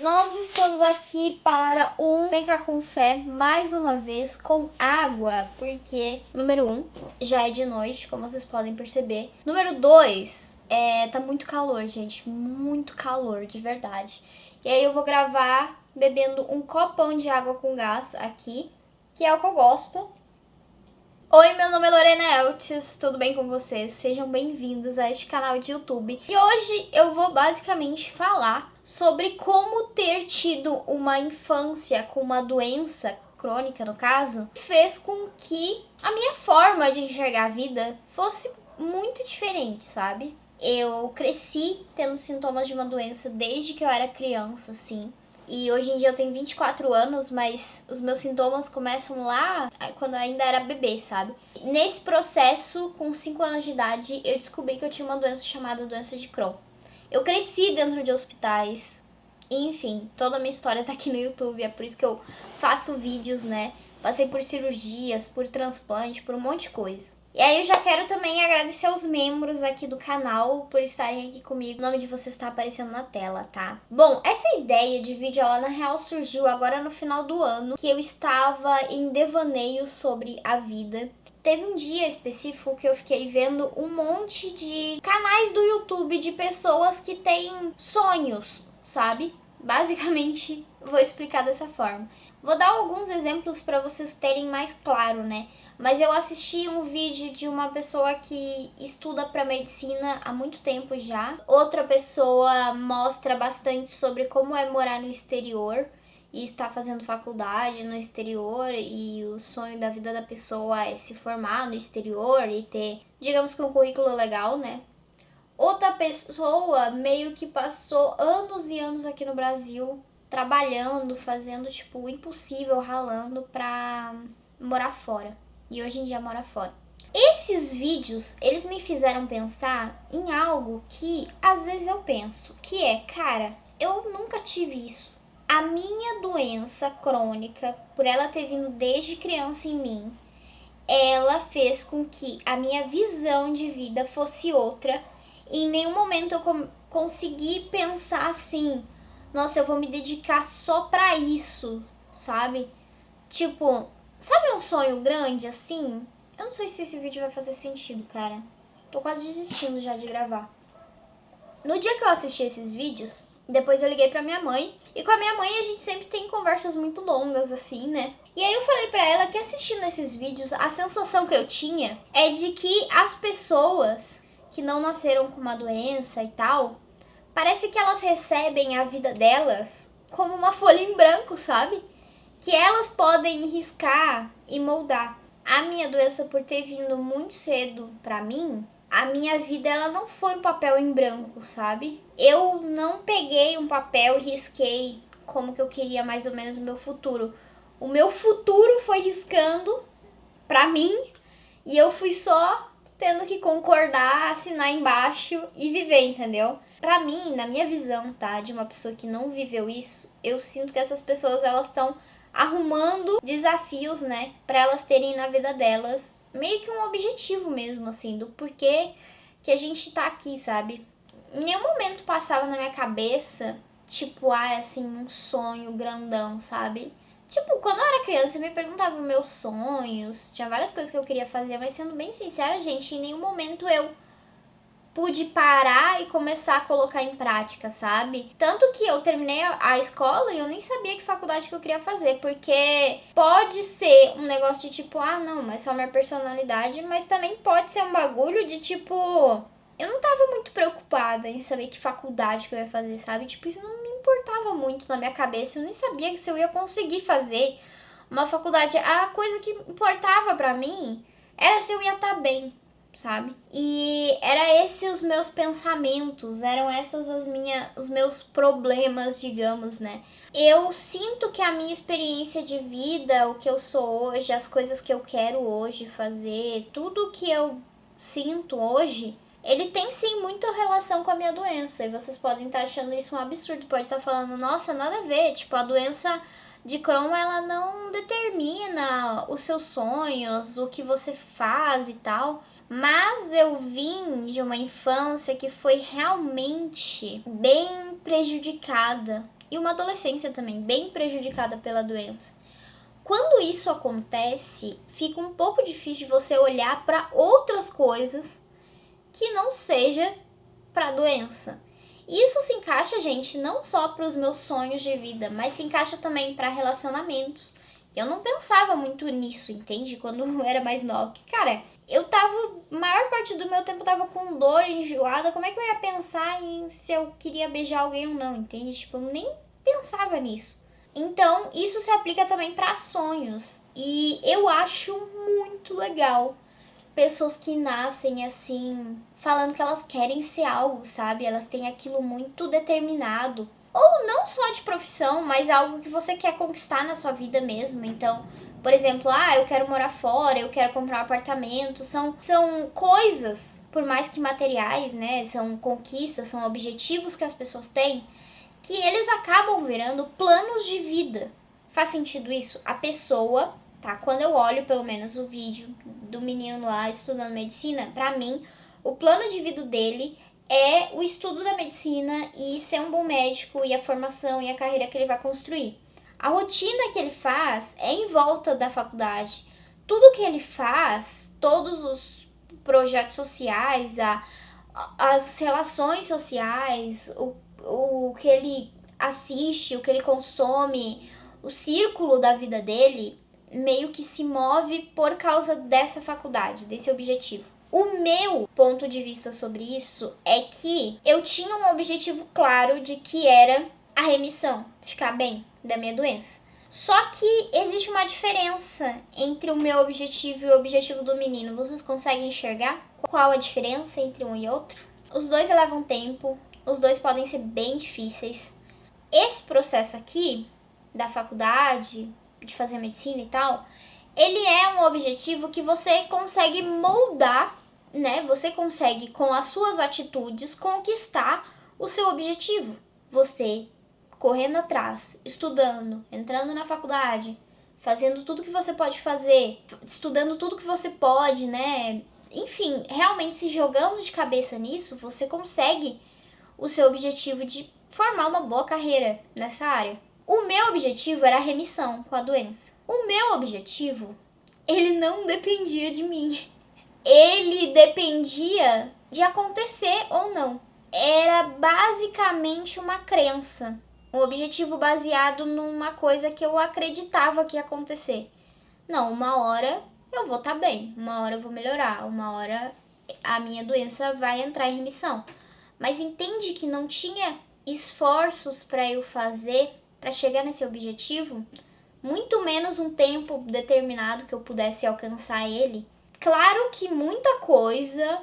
Nós estamos aqui para um Vem com Fé, mais uma vez, com água, porque, número 1, já é de noite, como vocês podem perceber. Número 2, tá muito calor, gente, muito calor, de verdade. E aí eu vou gravar bebendo um copão de água com gás aqui, que é o que eu gosto. Oi, meu nome é Lorena Eltis, tudo bem com vocês? Sejam bem-vindos a este canal de YouTube. E hoje eu vou basicamente falar sobre como ter tido uma infância com uma doença crônica, no caso, fez com que a minha forma de enxergar a vida fosse muito diferente, sabe? Eu cresci tendo sintomas de uma doença desde que eu era criança, assim. E hoje em dia eu tenho 24 anos, mas os meus sintomas começam lá quando eu ainda era bebê, sabe? Nesse processo, com 5 anos de idade, eu descobri que eu tinha uma doença chamada doença de Crohn. Eu cresci dentro de hospitais, enfim, toda a minha história tá aqui no YouTube, é por isso que eu faço vídeos, né? Passei por cirurgias, por transplante, por um monte de coisa. E aí eu já quero também agradecer aos membros aqui do canal por estarem aqui comigo. O nome de vocês está aparecendo na tela, tá? Bom, essa ideia de vídeo, ela na real surgiu agora no final do ano, que eu estava em devaneio sobre a vida. Teve um dia específico que eu fiquei vendo um monte de canais do YouTube de pessoas que têm sonhos, sabe? Basicamente, vou explicar dessa forma. Vou dar alguns exemplos para vocês terem mais claro, né? Mas eu assisti um vídeo de uma pessoa que estuda para medicina há muito tempo já. Outra pessoa mostra bastante sobre como é morar no exterior e estar fazendo faculdade no exterior, e o sonho da vida da pessoa é se formar no exterior e ter, digamos que um currículo legal, né? Outra pessoa meio que passou anos e anos aqui no Brasil trabalhando, fazendo tipo o impossível, ralando pra morar fora. E hoje em dia mora fora. Esses vídeos, eles me fizeram pensar em algo que às vezes eu penso, que é, cara, eu nunca tive isso. A minha doença crônica, por ela ter vindo desde criança em mim, ela fez com que a minha visão de vida fosse outra. E em nenhum momento eu consegui pensar assim, nossa, eu vou me dedicar só pra isso, sabe? Tipo, sabe um sonho grande assim? Eu não sei se esse vídeo vai fazer sentido, cara. Tô quase desistindo já de gravar. No dia que eu assisti esses vídeos, depois eu liguei pra minha mãe. E com a minha mãe a gente sempre tem conversas muito longas, assim, né? E aí eu falei pra ela que assistindo esses vídeos, a sensação que eu tinha é de que as pessoas que não nasceram com uma doença e tal, parece que elas recebem a vida delas como uma folha em branco, sabe? Que elas podem riscar e moldar. A minha doença, por ter vindo muito cedo pra mim, a minha vida ela não foi um papel em branco, sabe? Eu não peguei um papel e risquei como que eu queria mais ou menos o meu futuro. O meu futuro foi riscando pra mim e eu fui só tendo que concordar, assinar embaixo e viver, entendeu? Pra mim, na minha visão, tá, de uma pessoa que não viveu isso, eu sinto que essas pessoas elas estão arrumando desafios, né, pra elas terem na vida delas, meio que um objetivo mesmo, assim, do porquê que a gente tá aqui, sabe? Em nenhum momento passava na minha cabeça, tipo, assim, um sonho grandão, sabe? Tipo, quando eu era criança, eu me perguntava os meus sonhos, tinha várias coisas que eu queria fazer, mas sendo bem sincera, gente, em nenhum momento eu pude parar e começar a colocar em prática, sabe? Tanto que eu terminei a escola e eu nem sabia que faculdade que eu queria fazer, porque pode ser um negócio de tipo, ah, não, mas só minha personalidade, mas também pode ser um bagulho de tipo, eu não tava muito preocupada em saber que faculdade que eu ia fazer, sabe? Tipo, isso não me importava muito na minha cabeça, eu nem sabia se eu ia conseguir fazer uma faculdade. A coisa que importava pra mim era se eu ia estar bem, sabe? E era esses os meus pensamentos, eram essas os meus problemas, digamos, né? Eu sinto que a minha experiência de vida, o que eu sou hoje, as coisas que eu quero hoje fazer, tudo que eu sinto hoje, ele tem sim muita relação com a minha doença. E vocês podem estar achando isso um absurdo, pode estar falando, nossa, nada a ver, tipo, a doença de Crohn, ela não determina os seus sonhos, o que você faz e tal. Mas eu vim de uma infância que foi realmente bem prejudicada e uma adolescência também bem prejudicada pela doença. Quando isso acontece, fica um pouco difícil de você olhar para outras coisas que não seja para a doença. Isso se encaixa, gente, não só para os meus sonhos de vida, mas se encaixa também para relacionamentos. Eu não pensava muito nisso, entende? Quando eu era mais nova. Cara, eu tava, maior parte do meu tempo eu tava com dor, enjoada. Como é que eu ia pensar em se eu queria beijar alguém ou não, entende? Tipo, eu nem pensava nisso. Então, isso se aplica também para sonhos. E eu acho muito legal pessoas que nascem assim, falando que elas querem ser algo, sabe? Elas têm aquilo muito determinado. Ou não só de profissão, mas algo que você quer conquistar na sua vida mesmo. Então, por exemplo, eu quero morar fora, eu quero comprar um apartamento. São coisas, por mais que materiais, né? São conquistas, são objetivos que as pessoas têm, que eles acabam virando planos de vida. Faz sentido isso? A pessoa, tá? Quando eu olho, pelo menos, o vídeo do menino lá estudando medicina, pra mim, o plano de vida dele é o estudo da medicina e ser um bom médico e a formação e a carreira que ele vai construir. A rotina que ele faz é em volta da faculdade. Tudo que ele faz, todos os projetos sociais, as relações sociais, o que ele assiste, o que ele consome, o círculo da vida dele meio que se move por causa dessa faculdade, desse objetivo. O meu ponto de vista sobre isso é que eu tinha um objetivo claro de que era a remissão, ficar bem da minha doença. Só que existe uma diferença entre o meu objetivo e o objetivo do menino. Vocês conseguem enxergar qual a diferença entre um e outro? Os dois levam tempo, os dois podem ser bem difíceis. Esse processo aqui, da faculdade, de fazer medicina e tal, ele é um objetivo que você consegue moldar, né? Você consegue, com as suas atitudes, conquistar o seu objetivo. Você correndo atrás, estudando, entrando na faculdade, fazendo tudo que você pode fazer, estudando tudo que você pode, né? Enfim, realmente se jogando de cabeça nisso, você consegue o seu objetivo de formar uma boa carreira nessa área. O meu objetivo era a remissão com a doença. O meu objetivo, ele não dependia de mim. Ele dependia de acontecer ou não. Era basicamente uma crença. Um objetivo baseado numa coisa que eu acreditava que ia acontecer. Não, uma hora eu vou estar bem, uma hora eu vou melhorar, uma hora a minha doença vai entrar em remissão. Mas entende que não tinha esforços para eu fazer para chegar nesse objetivo, muito menos um tempo determinado que eu pudesse alcançar ele. Claro que muita coisa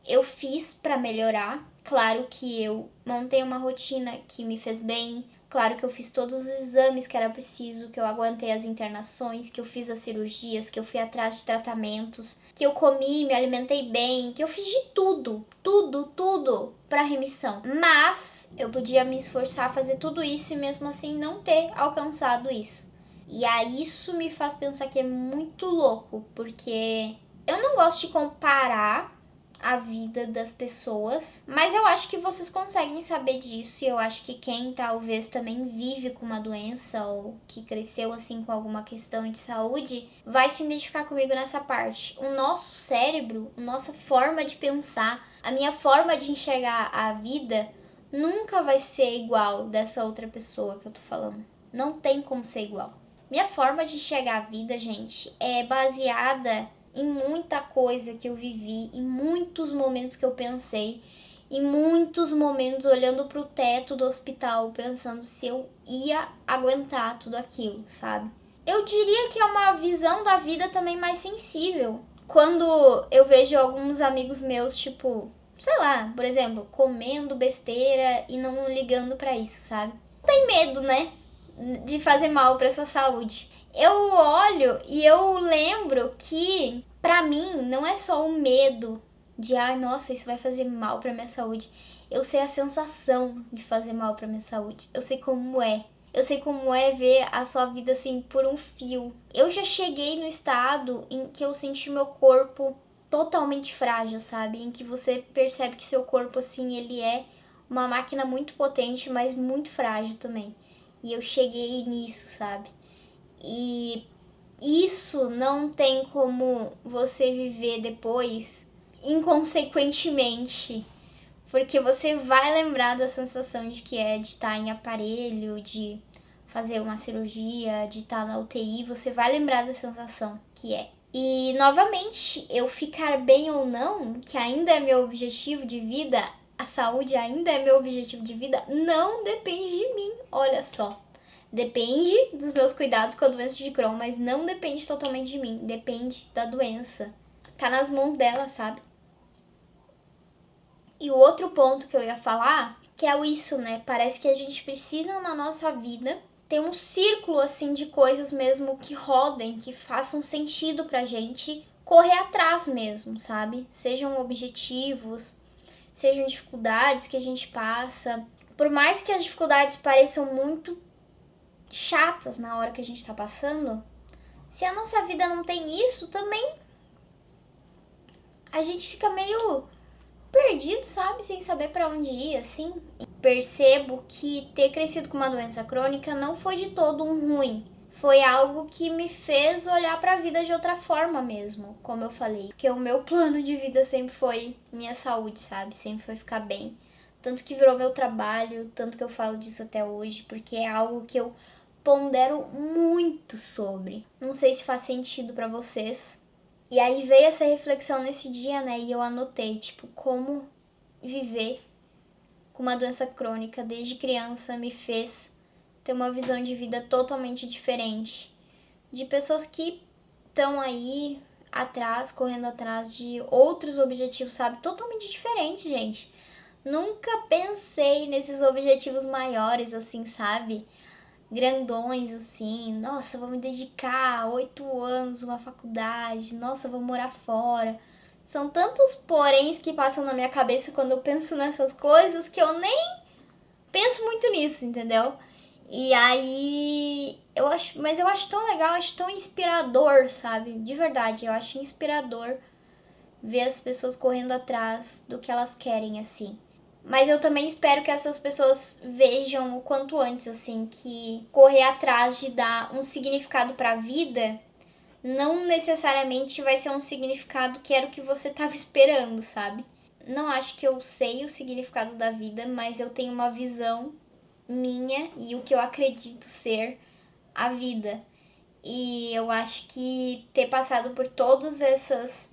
eu fiz para melhorar, claro que eu montei uma rotina que me fez bem, claro que eu fiz todos os exames que era preciso, que eu aguentei as internações, que eu fiz as cirurgias, que eu fui atrás de tratamentos, que eu comi, me alimentei bem, que eu fiz de tudo para remissão. Mas eu podia me esforçar a fazer tudo isso e mesmo assim não ter alcançado isso. E aí isso me faz pensar que é muito louco, porque eu não gosto de comparar a vida das pessoas, mas eu acho que vocês conseguem saber disso, e eu acho que quem talvez também vive com uma doença ou que cresceu assim com alguma questão de saúde vai se identificar comigo nessa parte. O nosso cérebro, a nossa forma de pensar, a minha forma de enxergar a vida nunca vai ser igual dessa outra pessoa que eu tô falando. Não tem como ser igual. Minha forma de enxergar a vida, gente, é baseada em muita coisa que eu vivi, em muitos momentos que eu pensei, em muitos momentos olhando pro teto do hospital, pensando se eu ia aguentar tudo aquilo, sabe? Eu diria que é uma visão da vida também mais sensível. Quando eu vejo alguns amigos meus, tipo, sei lá, por exemplo, comendo besteira e não ligando pra isso, sabe? Não tem medo, né? De fazer mal pra sua saúde. Eu olho e eu lembro que, pra mim, não é só o medo de, nossa, isso vai fazer mal pra minha saúde. Eu sei a sensação de fazer mal pra minha saúde. Eu sei como é. Eu sei como é ver a sua vida assim por um fio. Eu já cheguei no estado em que eu senti meu corpo totalmente frágil, sabe? Em que você percebe que seu corpo, assim, ele é uma máquina muito potente, mas muito frágil também. E eu cheguei nisso, sabe? E isso não tem como você viver depois inconsequentemente. Porque você vai lembrar da sensação de que é de estar em aparelho, de fazer uma cirurgia, de estar na UTI. Você vai lembrar da sensação que é. E, novamente, eu ficar bem ou não, que ainda é meu objetivo de vida, a saúde ainda é meu objetivo de vida, não depende de mim, olha só. Depende dos meus cuidados com a doença de Crohn, mas não depende totalmente de mim, depende da doença. Tá nas mãos dela, sabe? E o outro ponto que eu ia falar, que é isso, né? Parece que a gente precisa na nossa vida ter um círculo assim de coisas mesmo que rodem, que façam sentido pra gente correr atrás mesmo, sabe? Sejam objetivos, sejam dificuldades que a gente passa. Por mais que as dificuldades pareçam muito chatas na hora que a gente tá passando, se a nossa vida não tem isso, também a gente fica meio perdido, sabe? Sem saber pra onde ir, assim. E percebo que ter crescido com uma doença crônica não foi de todo um ruim. Foi algo que me fez olhar pra vida de outra forma mesmo, como eu falei. Porque o meu plano de vida sempre foi minha saúde, sabe? Sempre foi ficar bem. Tanto que virou meu trabalho, tanto que eu falo disso até hoje, porque é algo que eu pondero muito sobre. Não sei se faz sentido pra vocês. E aí veio essa reflexão nesse dia, né? E eu anotei, tipo, como viver com uma doença crônica desde criança me fez ter uma visão de vida totalmente diferente. De pessoas que estão aí atrás, correndo atrás de outros objetivos, sabe? Totalmente diferente, gente. Nunca pensei nesses objetivos maiores, assim, sabe? Grandões, assim. Nossa, vou me dedicar 8 anos numa faculdade. Nossa, vou morar fora. São tantos poréns que passam na minha cabeça quando eu penso nessas coisas que eu nem penso muito nisso, entendeu? E aí, mas eu acho tão legal, acho tão inspirador, sabe? De verdade, eu acho inspirador ver as pessoas correndo atrás do que elas querem, assim. Mas eu também espero que essas pessoas vejam o quanto antes, assim, que correr atrás de dar um significado pra vida não necessariamente vai ser um significado que era o que você estava esperando, sabe? Não acho que eu sei o significado da vida, mas eu tenho uma visão minha e o que eu acredito ser a vida. E eu acho que ter passado por todas essas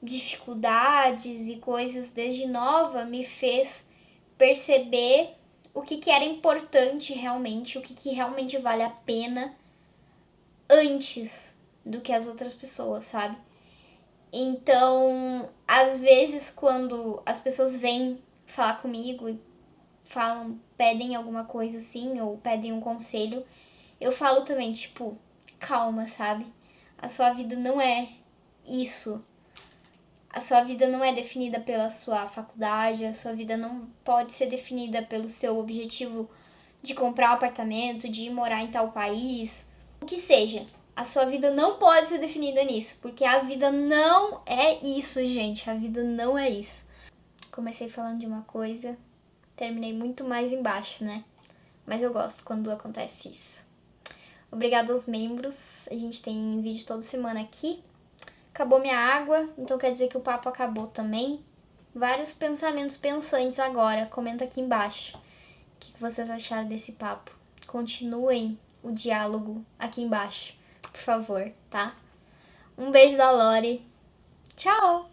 dificuldades e coisas desde nova me fez perceber o que era importante realmente, o que realmente vale a pena antes do que as outras pessoas, sabe? Então, às vezes, quando as pessoas vêm falar comigo e falam, pedem alguma coisa assim, ou pedem um conselho, eu falo também, tipo, calma, sabe? A sua vida não é isso. A sua vida não é definida pela sua faculdade, a sua vida não pode ser definida pelo seu objetivo de comprar um apartamento, de morar em tal país, o que seja. A sua vida não pode ser definida nisso, porque a vida não é isso, gente. A vida não é isso. Comecei falando de uma coisa, terminei muito mais embaixo, né? Mas eu gosto quando acontece isso. Obrigada aos membros. A gente tem vídeo toda semana aqui. Acabou minha água, então quer dizer que o papo acabou também. Vários pensamentos pensantes agora. Comenta aqui embaixo o que vocês acharam desse papo. Continuem o diálogo aqui embaixo, por favor, tá? Um beijo da Lori. Tchau!